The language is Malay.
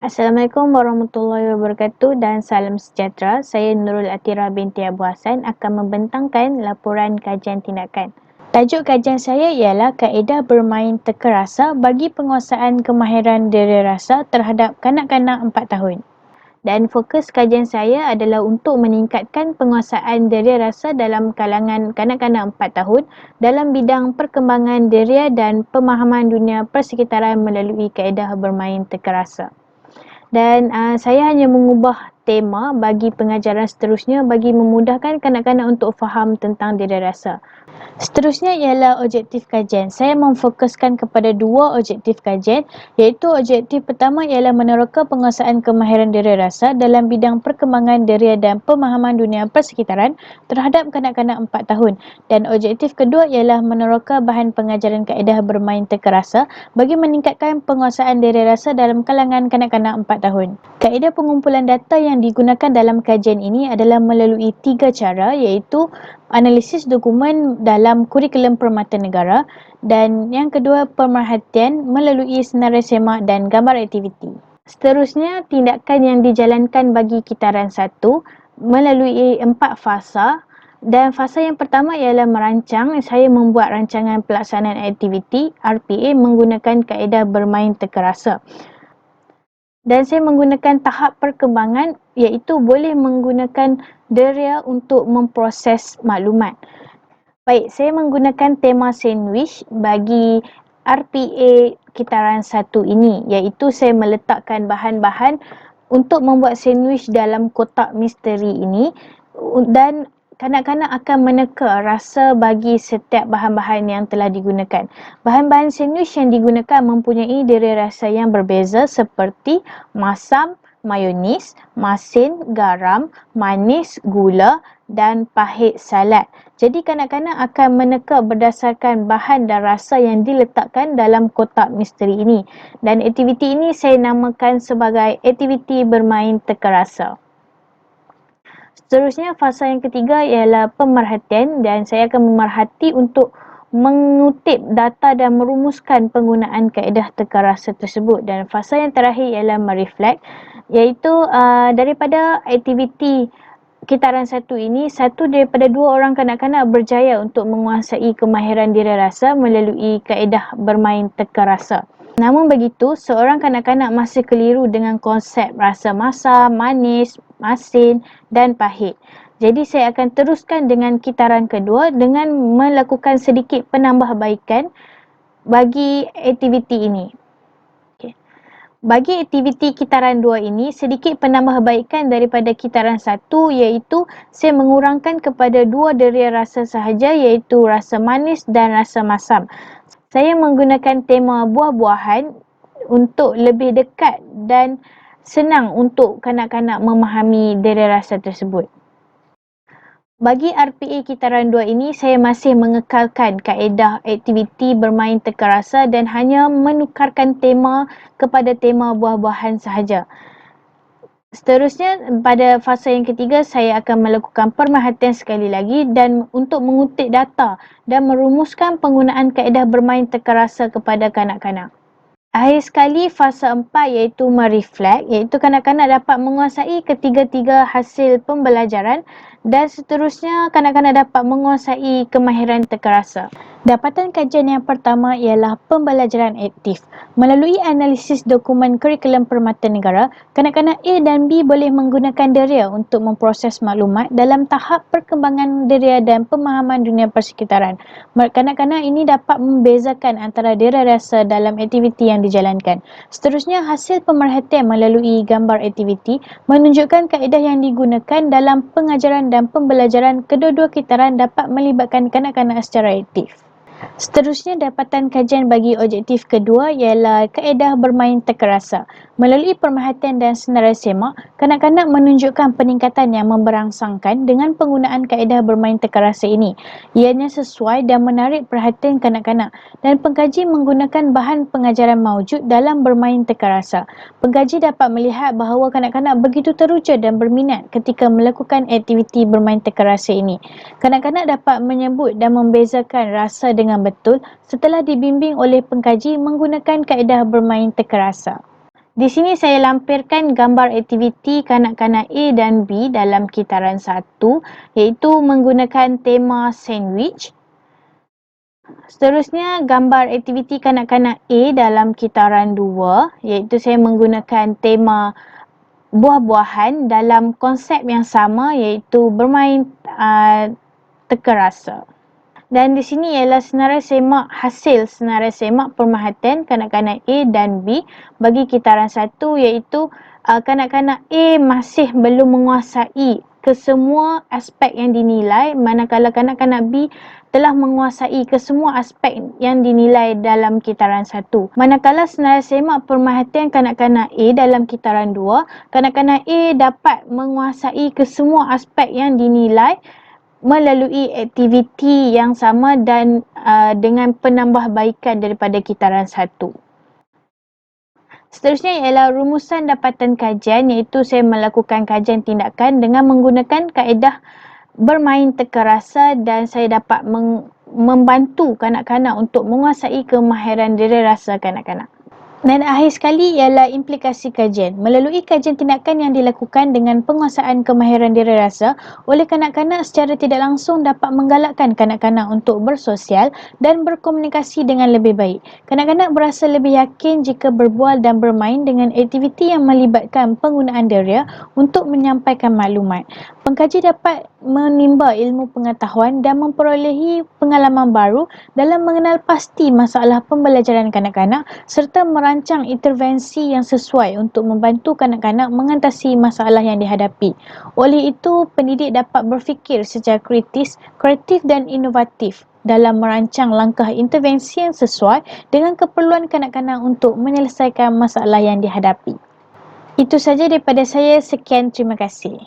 Assalamualaikum warahmatullahi wabarakatuh dan salam sejahtera. Saya Nurul Atira binti Abu Hassan akan membentangkan laporan kajian tindakan. Tajuk kajian saya ialah kaedah bermain teka rasa bagi penguasaan kemahiran diri rasa terhadap kanak-kanak 4 tahun. Dan fokus kajian saya adalah untuk meningkatkan penguasaan diri rasa dalam kalangan kanak-kanak 4 tahun dalam bidang perkembangan diri dan pemahaman dunia persekitaran melalui kaedah bermain teka rasa. Dan saya hanya mengubah tema bagi pengajaran seterusnya bagi memudahkan kanak-kanak untuk faham tentang diri rasa. Seterusnya ialah objektif kajian. Saya memfokuskan kepada dua objektif kajian, iaitu objektif pertama ialah meneroka penguasaan kemahiran diri rasa dalam bidang perkembangan diri dan pemahaman dunia persekitaran terhadap kanak-kanak 4 tahun, dan objektif kedua ialah meneroka bahan pengajaran kaedah bermain teka rasa bagi meningkatkan penguasaan diri rasa dalam kalangan kanak-kanak 4 tahun. Kaedah pengumpulan data yang digunakan dalam kajian ini adalah melalui 3 cara, iaitu analisis dokumen dalam kurikulum permata negara, dan yang kedua pemerhatian melalui senarai semak dan gambar aktiviti. Seterusnya, tindakan yang dijalankan bagi kitaran 1 melalui 4 fasa, dan fasa yang pertama ialah merancang. Saya membuat rancangan pelaksanaan aktiviti RPA menggunakan kaedah bermain teka rasa. Dan saya menggunakan tahap perkembangan, iaitu boleh menggunakan deria untuk memproses maklumat. Baik, saya menggunakan tema sandwich bagi RPA kitaran 1 ini, iaitu saya meletakkan bahan-bahan untuk membuat sandwich dalam kotak misteri ini, dan kanak-kanak akan meneka rasa bagi setiap bahan-bahan yang telah digunakan. Bahan-bahan sandwich yang digunakan mempunyai diri rasa yang berbeza seperti masam, mayonis, masin, garam, manis, gula dan pahit salad. Jadi kanak-kanak akan meneka berdasarkan bahan dan rasa yang diletakkan dalam kotak misteri ini. Dan aktiviti ini saya namakan sebagai aktiviti bermain teka rasa. Seterusnya, fasa yang ketiga ialah pemerhatian, dan saya akan memerhati untuk mengutip data dan merumuskan penggunaan kaedah teka rasa tersebut. Dan fasa yang terakhir ialah mereflect, iaitu daripada aktiviti kitaran 1 ini, satu daripada 2 orang kanak-kanak berjaya untuk menguasai kemahiran diri rasa melalui kaedah bermain teka rasa. Namun begitu, seorang kanak-kanak masih keliru dengan konsep rasa masam, manis, masin dan pahit. Jadi saya akan teruskan dengan kitaran kedua dengan melakukan sedikit penambahbaikan bagi aktiviti ini. Bagi aktiviti kitaran 2 ini, sedikit penambahbaikan daripada kitaran 1, iaitu saya mengurangkan kepada 2 deria rasa sahaja, iaitu rasa manis dan rasa masam. Saya menggunakan tema buah-buahan untuk lebih dekat dan senang untuk kanak-kanak memahami diri rasa tersebut. Bagi RPA kitaran 2 ini, saya masih mengekalkan kaedah aktiviti bermain teka rasa dan hanya menukarkan tema kepada tema buah-buahan sahaja. Seterusnya, pada fasa yang ketiga, saya akan melakukan pemerhatian sekali lagi dan untuk mengutip data dan merumuskan penggunaan kaedah bermain teka rasa kepada kanak-kanak. Akhir sekali, fasa 4 iaitu mereflect, iaitu kanak-kanak dapat menguasai ketiga-tiga hasil pembelajaran, dan seterusnya kanak-kanak dapat menguasai kemahiran teka rasa. Dapatan kajian yang pertama ialah pembelajaran aktif. Melalui analisis dokumen kurikulum permata negara, kanak-kanak A dan B boleh menggunakan deria untuk memproses maklumat dalam tahap perkembangan deria dan pemahaman dunia persekitaran. Kanak-kanak ini dapat membezakan antara diri rasa dalam aktiviti yang dijalankan. Seterusnya, hasil pemerhatian melalui gambar aktiviti menunjukkan kaedah yang digunakan dalam pengajaran dan pembelajaran kedua-dua kitaran dapat melibatkan kanak-kanak secara aktif. Seterusnya, dapatan kajian bagi objektif kedua ialah kaedah bermain teka rasa. Melalui pemerhatian dan senarai semak, kanak-kanak menunjukkan peningkatan yang memberangsangkan dengan penggunaan kaedah bermain teka rasa ini. Ianya sesuai dan menarik perhatian kanak-kanak, dan pengkaji menggunakan bahan pengajaran mawjud dalam bermain teka rasa. Pengkaji dapat melihat bahawa kanak-kanak begitu teruja dan berminat ketika melakukan aktiviti bermain teka rasa ini. Kanak-kanak dapat menyebut dan membezakan rasa dengan betul setelah dibimbing oleh pengkaji menggunakan kaedah bermain teka rasa. Di sini saya lampirkan gambar aktiviti kanak-kanak A dan B dalam kitaran 1 iaitu menggunakan tema sandwich. Seterusnya gambar aktiviti kanak-kanak A dalam kitaran 2 iaitu saya menggunakan tema buah-buahan dalam konsep yang sama iaitu bermain teka rasa. Dan di sini ialah hasil senarai semak pemerhatian kanak-kanak A dan B bagi kitaran 1 iaitu kanak-kanak A masih belum menguasai kesemua aspek yang dinilai, manakala kanak-kanak B telah menguasai kesemua aspek yang dinilai dalam kitaran 1. Manakala senarai semak pemerhatian kanak-kanak A dalam kitaran 2, kanak-kanak A dapat menguasai kesemua aspek yang dinilai melalui aktiviti yang sama dan dengan penambahbaikan daripada kitaran 1. Seterusnya ialah rumusan dapatan kajian iaitu saya melakukan kajian tindakan dengan menggunakan kaedah bermain teka rasa dan saya dapat membantu kanak-kanak untuk menguasai kemahiran diri rasa kanak-kanak. Dan akhir sekali ialah implikasi kajian. Melalui kajian tindakan yang dilakukan dengan penguasaan kemahiran diri rasa oleh kanak-kanak secara tidak langsung dapat menggalakkan kanak-kanak untuk bersosial dan berkomunikasi dengan lebih baik. Kanak-kanak berasa lebih yakin jika berbual dan bermain dengan aktiviti yang melibatkan penggunaan deria untuk menyampaikan maklumat. Pengkaji dapat menimba ilmu pengetahuan dan memperolehi pengalaman baru dalam mengenal pasti masalah pembelajaran kanak-kanak serta merancang intervensi yang sesuai untuk membantu kanak-kanak mengatasi masalah yang dihadapi. Oleh itu, pendidik dapat berfikir secara kritis, kreatif dan inovatif dalam merancang langkah intervensi yang sesuai dengan keperluan kanak-kanak untuk menyelesaikan masalah yang dihadapi. Itu saja daripada saya. Sekian, terima kasih.